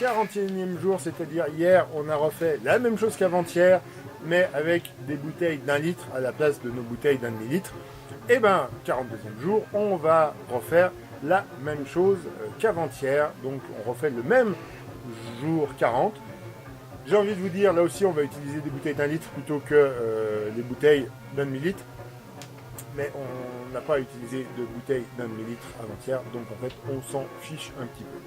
40e jour, c'est-à-dire hier, on a refait la même chose qu'avant-hier, mais avec des bouteilles d'1 litre à la place de nos bouteilles d'1 demi-litre. Et ben, 42e jour, on va refaire la même chose qu'avant-hier. Donc, on refait le même jour 40. J'ai envie de vous dire, là aussi, on va utiliser des bouteilles d'1 litre plutôt que des bouteilles d'1 demi-litre. Mais on n'a pas utilisé de bouteilles d'1 demi-litre avant-hier, donc en fait, on s'en fiche un petit peu.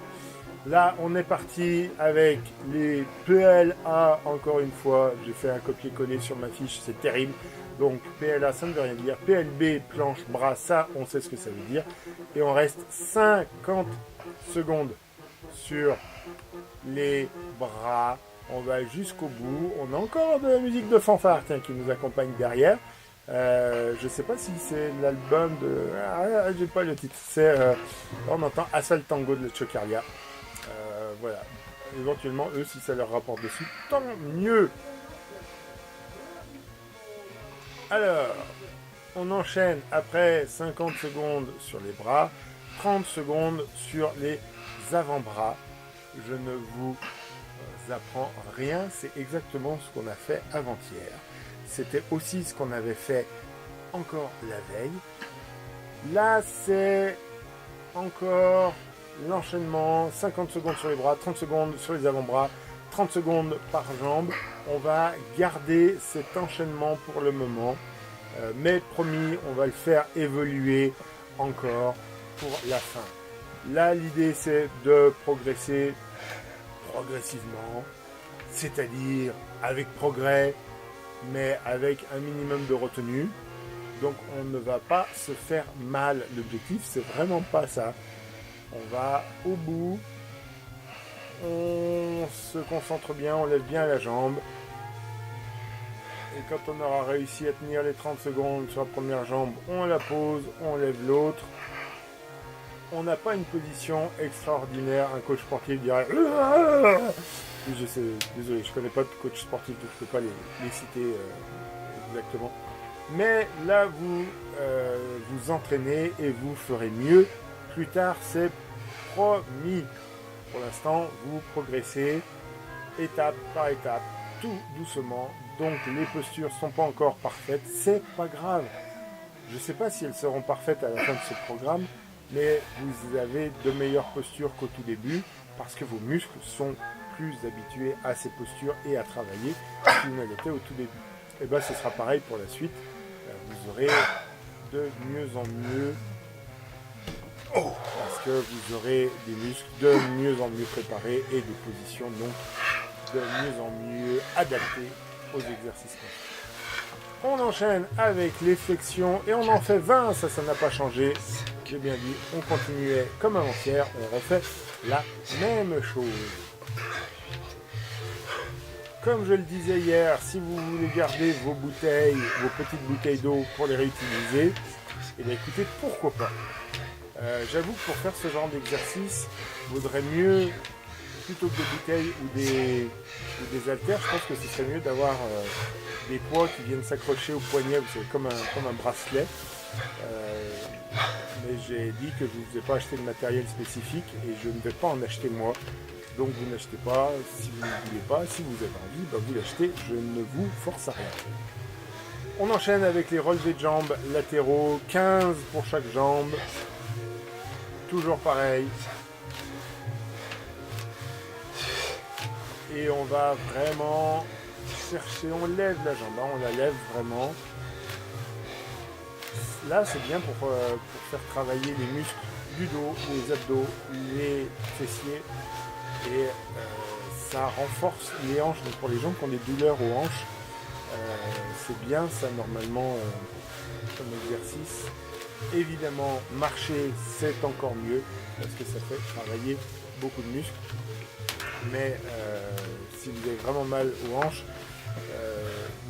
Là, on est parti avec les PLA, encore une fois. J'ai fait un copier-coller sur ma fiche, c'est terrible. Donc, PLA, ça ne veut rien dire. PLB, planche, bras, ça, on sait ce que ça veut dire. Et on reste 50 secondes sur les bras. On va jusqu'au bout. On a encore de la musique de fanfare qui nous accompagne derrière. Je ne sais pas si c'est l'album de... Ah, j'ai pas le titre. C'est... on entend Asphalt Tango de Chocaria. Voilà. Éventuellement, eux, si ça leur rapporte dessus, tant mieux. Alors, on enchaîne après 50 secondes sur les bras, 30 secondes sur les avant-bras. Je ne vous apprends rien, c'est exactement ce qu'on a fait avant-hier. C'était aussi ce qu'on avait fait encore la veille. Là, c'est encore l'enchaînement, 50 secondes sur les bras, 30 secondes sur les avant-bras, 30 secondes par jambe. On va garder cet enchaînement pour le moment. Mais promis, on va le faire évoluer encore pour la fin. Là, l'idée, c'est de progresser progressivement, c'est-à-dire avec progrès, mais avec un minimum de retenue. Donc, on ne va pas se faire mal. L'objectif, c'est vraiment pas ça. On va au bout, on se concentre bien, on lève bien la jambe. Et quand on aura réussi à tenir les 30 secondes sur la première jambe, on la pose, on lève l'autre. On n'a pas une position extraordinaire. Un coach sportif dirait... Je sais, désolé, je ne connais pas de coach sportif, donc je ne peux pas les citer exactement. Mais là, vous vous entraînez et vous ferez mieux. Plus tard, c'est promis. Pour l'instant, vous progressez étape par étape, tout doucement. Donc les postures ne sont pas encore parfaites. C'est pas grave. Je ne sais pas si elles seront parfaites à la fin de ce programme, mais vous avez de meilleures postures qu'au tout début parce que vos muscles sont plus habitués à ces postures et à travailler qu'ils ne l'étaient au tout début. Et bien ce sera pareil pour la suite. Vous aurez de mieux en mieux parce que vous aurez des muscles de mieux en mieux préparés et des positions donc de mieux en mieux adaptées aux exercices. On enchaîne avec les flexions et on en fait 20, ça n'a pas changé. J'ai bien dit, on continuait comme avant-hier, on refait la même chose. Comme je le disais hier, si vous voulez garder vos bouteilles, vos petites bouteilles d'eau pour les réutiliser, et bien écoutez, pourquoi pas. J'avoue que pour faire ce genre d'exercice, il vaudrait mieux, plutôt que des bouteilles ou des haltères, je pense que ce serait mieux d'avoir des poids qui viennent s'accrocher au poignet, vous savez, comme un bracelet. Mais j'ai dit que je ne vous ai pas acheté de matériel spécifique et je ne vais pas en acheter moi. Donc vous n'achetez pas, si vous ne voulez pas, si vous avez envie, ben vous l'achetez, je ne vous force à rien. On enchaîne avec les relevés de jambes latéraux, 15 pour chaque jambe. Toujours pareil. Et on va vraiment chercher, on lève la jambe, on la lève vraiment. Là, c'est bien pour faire travailler les muscles du dos, les abdos, les fessiers. Et ça renforce les hanches. Donc pour les gens qui ont des douleurs aux hanches, c'est bien ça normalement comme exercice. Évidemment, marcher, c'est encore mieux parce que ça fait travailler beaucoup de muscles. Mais si vous avez vraiment mal aux hanches,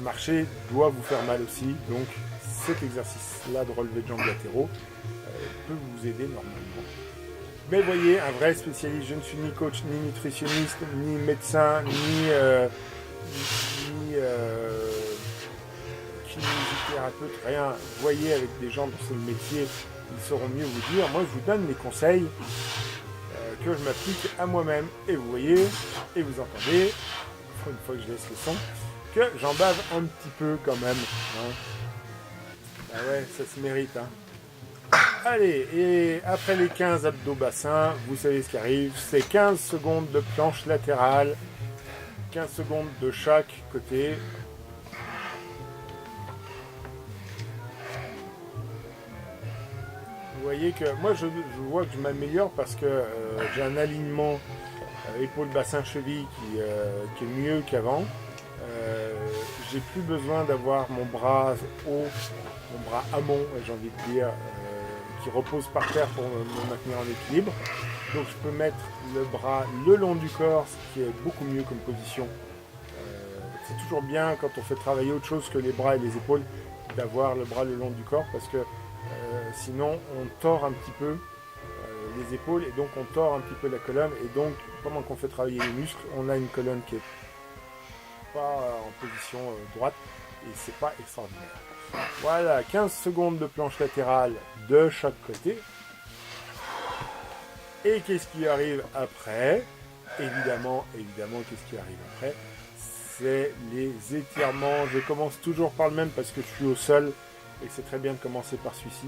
marcher doit vous faire mal aussi. Donc cet exercice-là de relevé de jambes latéraux peut vous aider normalement. Mais voyez, un vrai spécialiste, je ne suis ni coach, ni nutritionniste, ni médecin, ni kinésithérapeute, rien. Voyez avec des gens dans ce métier, ils sauront mieux vous dire. Moi, je vous donne les conseils que je m'applique à moi-même. Et vous voyez, et vous entendez, une fois que je laisse le son, que j'en bave un petit peu quand même. Hein. Ah ouais, ça se mérite. Hein. Allez, et après les 15 abdos bassins, vous savez ce qui arrive, c'est 15 secondes de planche latérale, 15 secondes de chaque côté. Vous voyez que moi je vois que je m'améliore parce que j'ai un alignement épaule bassin cheville qui est mieux qu'avant. J'ai plus besoin d'avoir mon bras haut, mon bras amont, j'ai envie de dire, qui repose par terre pour me maintenir en équilibre. Donc je peux mettre le bras le long du corps, ce qui est beaucoup mieux comme position. C'est toujours bien quand on fait travailler autre chose que les bras et les épaules d'avoir le bras le long du corps parce que sinon on tord un petit peu les épaules et donc on tord un petit peu la colonne et donc pendant qu'on fait travailler les muscles on a une colonne qui est pas en position droite et c'est pas extraordinaire. Voilà, 15 secondes de planche latérale de chaque côté. Et qu'est-ce qui arrive après? Évidemment, qu'est-ce qui arrive après? C'est les étirements. Je commence toujours par le même parce que je suis au sol et c'est très bien de commencer par celui-ci.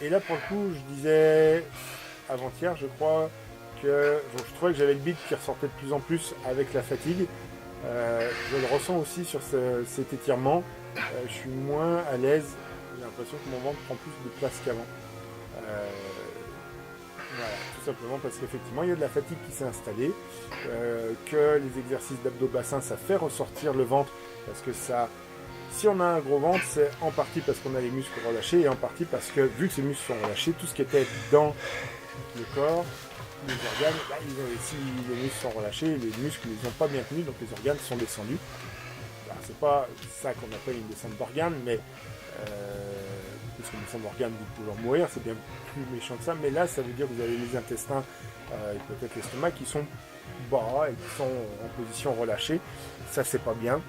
Et là, pour le coup, je disais avant-hier, je crois, que je trouvais que j'avais le bide qui ressortait de plus en plus avec la fatigue. Je le ressens aussi sur cet étirement. Je suis moins à l'aise. J'ai l'impression que mon ventre prend plus de place qu'avant. Voilà, tout simplement parce qu'effectivement, il y a de la fatigue qui s'est installée. Que les exercices d'abdos-bassin, ça fait ressortir le ventre. Parce que ça... Si on a un gros ventre, c'est en partie parce qu'on a les muscles relâchés et en partie parce que, vu que ces muscles sont relâchés, tout ce qui était dans le corps, les organes, si les muscles sont relâchés, les muscles ils n'ont pas bien tenu, donc les organes sont descendus. C'est pas ça qu'on appelle une descente d'organes, mais parce qu'une descente d'organes, vous pouvez en mourir, c'est bien plus méchant que ça, mais là, ça veut dire que vous avez les intestins et peut-être l'estomac qui sont bas et qui sont en position relâchée. Ça, c'est pas bien.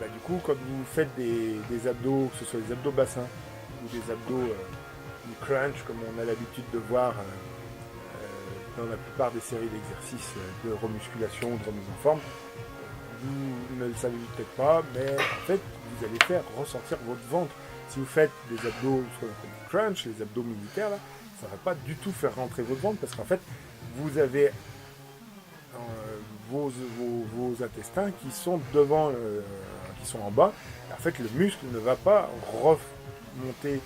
Du coup, quand vous faites des abdos, que ce soit des abdos bassins ou des abdos du crunch, comme on a l'habitude de voir dans la plupart des séries d'exercices de remusculation ou de remise en forme, vous ne le savez peut-être pas, mais en fait, vous allez faire ressortir votre ventre. Si vous faites des abdos, ce qu'on appelle du crunch, les abdos militaires, là, ça ne va pas du tout faire rentrer votre ventre parce qu'en fait, vous avez vos intestins qui sont devant, qui sont en bas. En fait, le muscle ne va pas remonter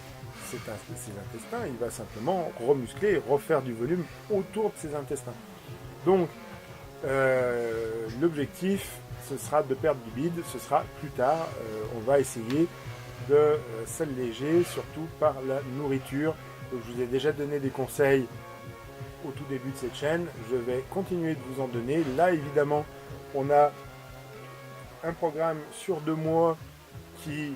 ces intestins, il va simplement remuscler et refaire du volume autour de ces intestins. Donc, l'objectif, ce sera de perdre du bide, ce sera plus tard. On va essayer de s'alléger, surtout par la nourriture. Donc, je vous ai déjà donné des conseils au tout début de cette chaîne, je vais continuer de vous en donner. Là, évidemment, on a un programme sur 2 mois qui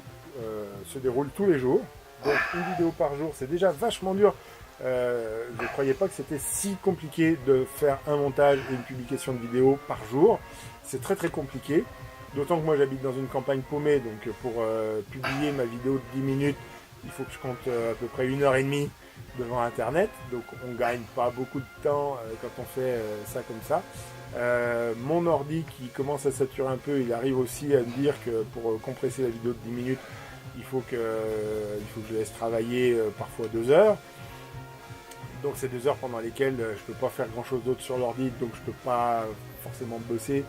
se déroule tous les jours. Donc, une vidéo par jour, c'est déjà vachement dur. Je ne croyais pas que c'était si compliqué de faire un montage et une publication de vidéos par jour. C'est très très compliqué. D'autant que moi, j'habite dans une campagne paumée, donc pour publier ma vidéo de 10 minutes, il faut que je compte à peu près 1h30 devant internet, donc on gagne pas beaucoup de temps quand on fait ça comme ça. Mon ordi qui commence à saturer un peu, il arrive aussi à me dire que pour compresser la vidéo de 10 minutes, il faut que je laisse travailler parfois 2 heures. Donc c'est 2 heures pendant lesquelles je peux pas faire grand chose d'autre sur l'ordi, donc je peux pas forcément bosser.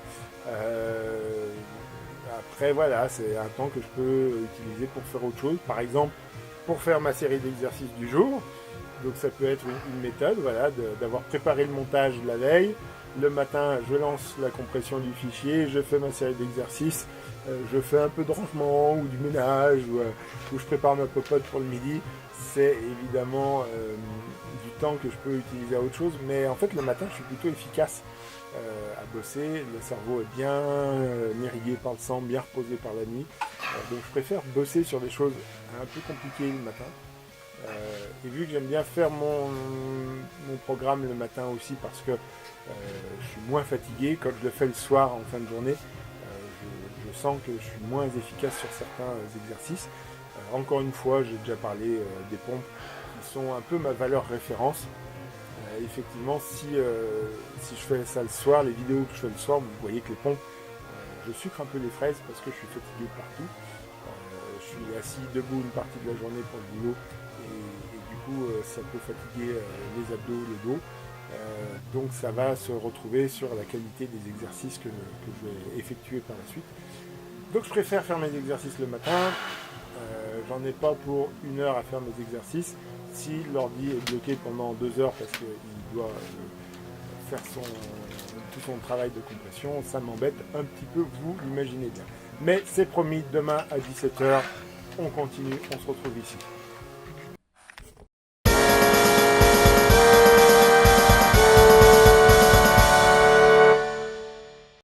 Après voilà, c'est un temps que je peux utiliser pour faire autre chose, par exemple pour faire ma série d'exercices du jour. Donc ça peut être une méthode, voilà, d'avoir préparé le montage la veille. Le matin, je lance la compression du fichier, je fais ma série d'exercices, je fais un peu de rangement ou du ménage, ou je prépare ma popote pour le midi. C'est évidemment du temps que je peux utiliser à autre chose, mais en fait le matin, je suis plutôt efficace à bosser. Le cerveau est bien irrigué par le sang, bien reposé par la nuit. Donc je préfère bosser sur des choses un peu compliquées le matin. Et vu que j'aime bien faire mon programme le matin aussi parce que je suis moins fatigué, quand je le fais le soir en fin de journée, je sens que je suis moins efficace sur certains exercices. Encore une fois, j'ai déjà parlé des pompes qui sont un peu ma valeur référence. Effectivement, si je fais ça le soir, les vidéos que je fais le soir, vous voyez que les pompes, je sucre un peu les fraises parce que je suis fatigué partout. Je suis assis debout une partie de la journée pour le boulot et du coup ça peut fatiguer les abdos, le dos. Donc ça va se retrouver sur la qualité des exercices que je vais effectuer par la suite. Donc je préfère faire mes exercices le matin. J'en ai pas pour 1 heure à faire mes exercices. Si l'ordi est bloqué pendant 2 heures parce qu'il doit faire tout son travail de compression, ça m'embête un petit peu, vous l'imaginez bien. Mais c'est promis, demain à 17 h, on continue, on se retrouve ici.